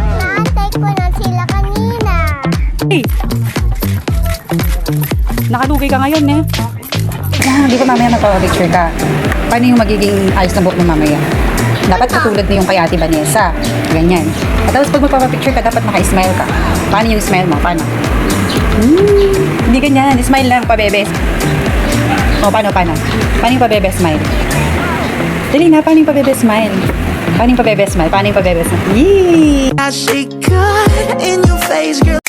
Naantay ko na sila kanina. Hey! Nakalugay ka ngayon eh. Di ba mamaya magpapapicture ka? Paano yung magiging ayos na buhok mo mamaya? Dapat katulad na yung kay Ate Vanessa. Ganyan. At tapos pag magpapapicture ka, dapat naka-smile ka. Paano yung smile mo? Paano? Hindi ganyan. Smile lang, pabebe. O, paano? Paano yung pabebe smile? Dali na, paano yung pabebe smile? Paano yung pabebe smile? Paano yung pabebe smile? Yee! I see God in your face, girl.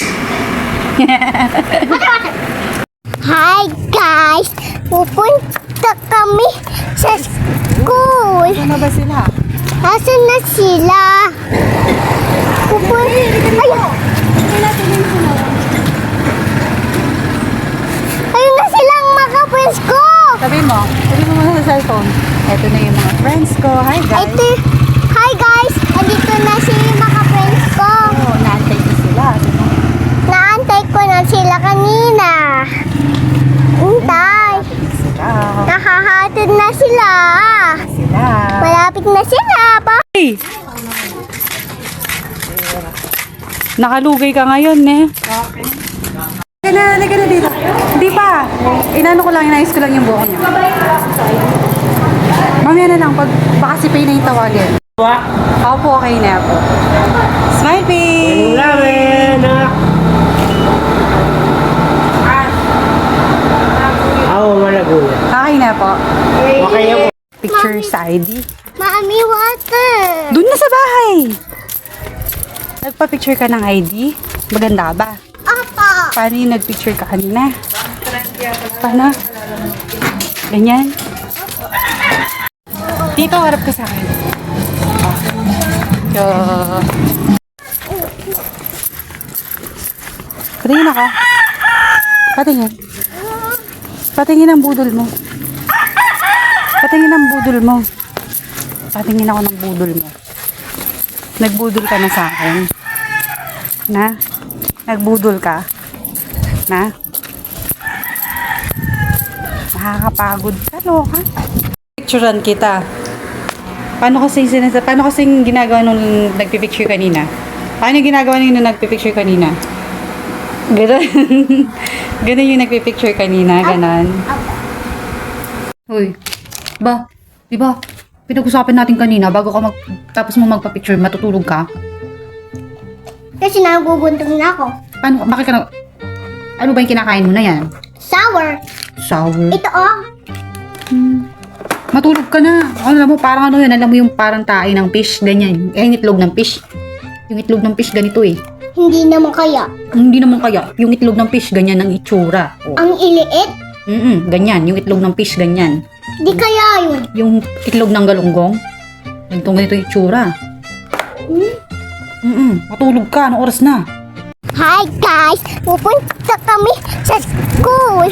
Hi guys! Pupunta kami sa school. Ano ba sila? Nasaan na sila? Ayun na silang mga friends ko! Sabi mo muna sa cellphone. Ito na yung mga friends ko. Hi guys. Hi guys! Andito na si mga friends ko. Oh, naantay ko sila. Naantay ko na sila kanina. Hintay. Sila. Nakahatid na sila. Sila. Malapit na sila. Hey! Nakalugay ka ngayon eh. Halika na dito. Hindi pa. Inano ko lang, inayos ko lang yung buhok niya. Mamaya na lang, baka si Pay na yung tawagin. Ako po, okay na po. Smile, Pay! Okay na po. Picture sa ID. Mami, water. Doon na sa bahay. Nagpa-picture ka ng ID? Maganda ba? Apa. Paano yung nagpicture ka kanina? Paano? Ganyan? Dito, harap ka sa akin. So, patingin ako. Patingin. Patingin ang budol mo. Patingin ang budol mo. Patingin ako ng budol mo. Nagbudol ka na sa akin. Na? Nagbudol ka? Na? Nakakapagod ka, loka. Picturean kita. Paano kasing ginagawa nung nagpipicture kanina? Paano yung ginagawa nung nagpipicture kanina? Ganon. Ganon yung nagpipicture kanina. Ganon. Uy. Ba? Diba? Pinag-usapan natin kanina bago ka tapos mo magpa-picture, matutulog ka. Kasi nagugutom na ako. Paano? Bakit ka na... Ano ba yung kinakain mo na yan? Sour. Sour. Ito oh. Matulog ka na. Alam mo, parang ano yan. Alam mo yung parang tae ng fish. Ganyan. Yung itlog ng fish. Yung itlog ng fish, ganito eh. Hindi naman kaya. Hindi naman kaya. Yung itlog ng fish, ganyan ang itsura. Oh. Ang iliit. Ganyan. Yung itlog ng fish, ganyan. Di kaya yun. Yung itlog ng galunggong, ganito yung itsura. Matulog ka. Anong oras na? Hi guys! Pupunta kami sa school.